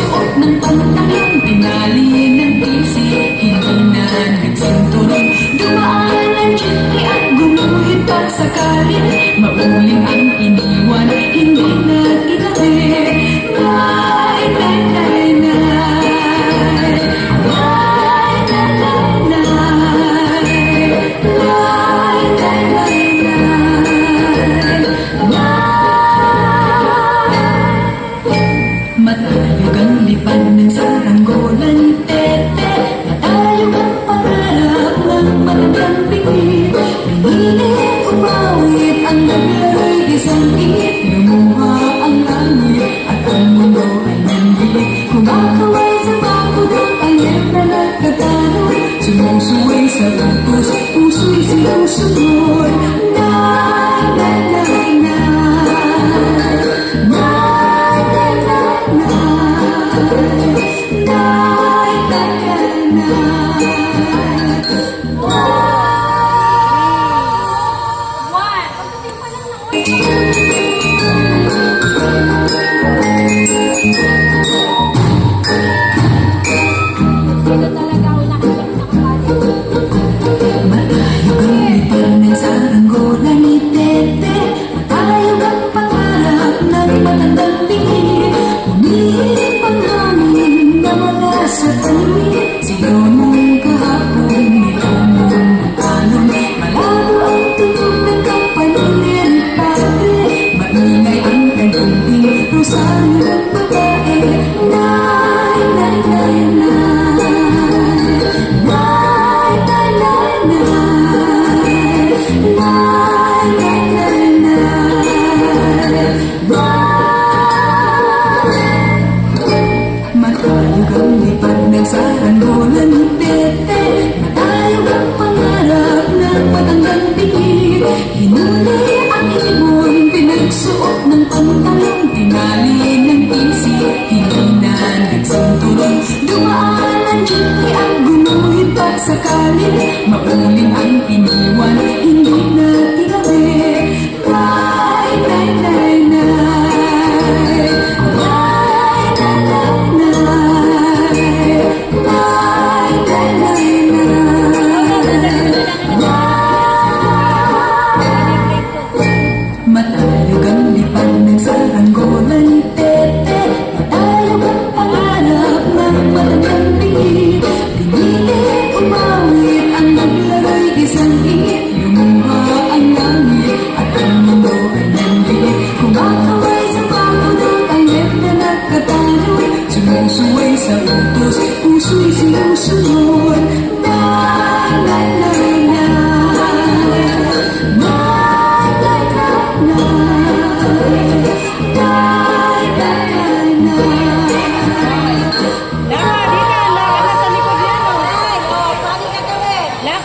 Pinagsuot ng pantalong, tinali ng isi, hindi na nagsinturong. Dumaan ang jeepney at gumuhit pa sakali, mauling ang iniwan, hindi na tinabi. Nay, nay, nay, nay. Nay, nay, nay, nay. Nay, nay, nay, nay. Matayog ang lipad ng saranggolan ni Tete, matayog ang pangarap ng matandang pingin. Pinilit umawit ang naglaro'y isang ingit, lumuha ang langit at ang mundo ay nandilit. Kumakaway sa bakudong ang iyong na nagkatanong, sumusuway sa utos, puso'y sinusunod. Nay, nay, nay, nay. Nay, nay, nay, nay. Nay, nay, nay, matayog ang lipad ng saranggolan ni Tete, matayog ang pangarap ng matandang pingin. Umihirit ang hangin na mula sa talimig, sigaw mong kahapon, nilong mong talon. Malabo ang tunog ng kampanilya ni Padre, maingay ang tagunting rosaryo ng babae. Nay, nay, nay, nay. Nay, nay, nay, nay. Nay, nay, nay, nay. Matayog ang lipad ng saranggolan ni Tete, matayog ang pangarap ng matandang pingin. Hinuli ang ibon, pinagsuot ng pantalong, tinali ng isi, hindi na nagsinturong. Dumaan ang jeepney at gumuhit pa sakali, mauling ang iniwan, hindi na tinabi. Nay, nay, nay, nay. Nay, nay, nay, nay. Nay, nay, nay, nay. Matayog ang lipad ng saranggolan ni Tete, matayog ang pangarap ng matandang pingin. Pinilit umawit ang naglaro'y isang ingit, lumuha ang langit at ang mundo ay nandilit. Kumakaway sa bakudong ang iyong na nagkatanong, sumusuway sa utos, puso'y sinusunod.